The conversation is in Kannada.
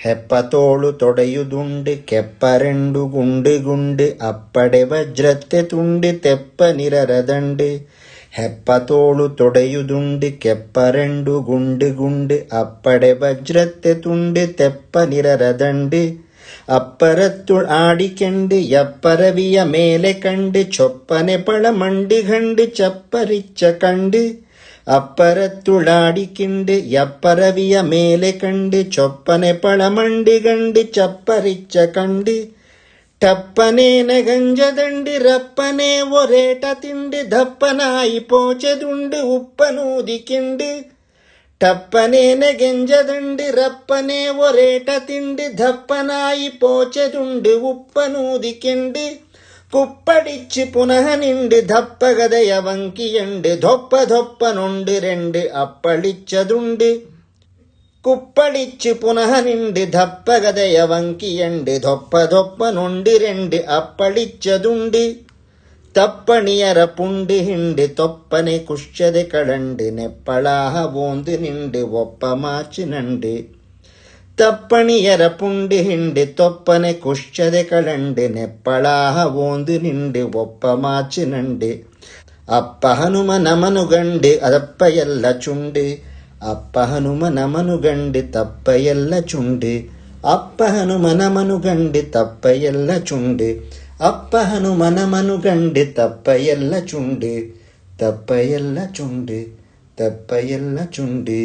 ಹೆಪ್ಪತೋಳು ತೊಡೆಯುದುಂಡು ಕೆಪ್ಪರೆಂಡು ಗುಂಡು ಗುಂಡು ಅಪ್ಪಡೆ ವಜ್ರತ್ತೆ ತುಂಡು ತೆಪ್ಪ ನಿರರದಂಡು. ಹೆಪ್ಪತೋಳು ತೊಡೆಯುದುಂಡು ಕೆಪ್ಪರೆಂಡು ಗುಂಡು ಗುಂಡು ಅಪ್ಪಡೆ ವಜ್ರತ್ತೆ ತುಂಡು ತೆಪ್ಪ ನಿರರದಂಡು. ಅಪ್ಪರತ್ತುಳ್ ಆಡಿಕೆಂಡು ಎಪ್ಪರವಿಯ ಮೇಲೆ ಕಂಡು ಚೊಪ್ಪನೆ ಪಳಮಂಡು ಗಂಡು ಚಪ್ಪರಿಚ್ಚ ಕಂಡು. ಅಪ್ಪರತ್ತುಳಾಡಿಕಿಂಡು ಎಪ್ಪರವಿಯ ಮೇಲೆ ಕಂಡು ಚೊಪ್ಪನೆ ಪಳಮಂಡಿ ಗಂಡು ಚಪ್ಪರಿಚ್ಚ ಕಂಡು. ಟಪ್ಪನೇನ ಗಂಜದಂಡು ರಪ್ಪನೆ ಒರೇಟ ತಿಂಡು ದಪ್ಪನಾಯಿ ಪೋಚೆದುಂಡು ಉಪ್ಪನೂದಿಕಿಂಡು. ಟಪ್ಪನೇನ ಗೆಂಜದಂಡು ರಪ್ಪನೆ ಒರೇಟ ತಿಂಡು ದಪ್ಪನಾಯಿ ಪೋಚೆದುಂಡು ಉಪ್ಪನೂದಿಕಿಂಡು. ಕುಪ್ಪಡಿಚ್ಚಿ ಪುನಃ ನಿಂಡು ದಪ್ಪಗದೆಯ ವಂಕಿಯಂಡು ದೊಪ್ಪ ದೊಪ್ಪ ನೊಂಡು ರೆಂಡು ಅಪ್ಪಳಿಚ್ಚದುಂಡು. ಕುಪ್ಪಡಿಚ್ಚಿ ಪುನಃ ನಿಂಡು ದಪ್ಪಗದೆಯ ವಂಕಿಯಂಡು ದೊಪ್ಪ ದೊಪ್ಪ ನೊಂಡು ರೆಂಡು ಅಪ್ಪಳಿಚ್ಚದುಂಡು. ತಪ್ಪಣಿಯರ ಪುಂಡು ಹಿಂಡು ತೊಪ್ಪನೆ ಕುಶ್ಚದೆ ಕಳಂಡು ನೆಪ್ಪಳಾಹ ಓಂದು ನಿಂಡು ಒಪ್ಪ ಮಾಚಿನಂಡು. ತಪ್ಪಣಿಯರ ಪುಂಡು ಹಿಂಡು ತೊಪ್ಪನೆ ಕುಶ್ಚದೆ ಕಳಂಡು ನೆಪ್ಪಳಾಹ ಓಂದು ನಿಂಡು ಒಪ್ಪ ಮಾಚಿನಂಡು. ಅಪ್ಪ ಹನುಮ ನಮನು ಗಂಡು ಅದಪ್ಪ ಎಲ್ಲ ಚುಂಡು. ಅಪ್ಪ ಹನುಮ ನಮನು ಗಂಡು ತಪ್ಪ ಎಲ್ಲ ಚುಂಡು. ಅಪ್ಪ ಹನುಮ ನಮನು ಗಂಡು ತಪ್ಪ ಎಲ್ಲ ಚುಂಡು. ಅಪ್ಪ ಹನುಮ ನಮನು ಗಂಡು ತಪ್ಪ ಎಲ್ಲ ಚುಂಡು. ತಪ್ಪ ಎಲ್ಲ ಚುಂಡು. ತಪ್ಪ ಎಲ್ಲ ಚುಂಡು.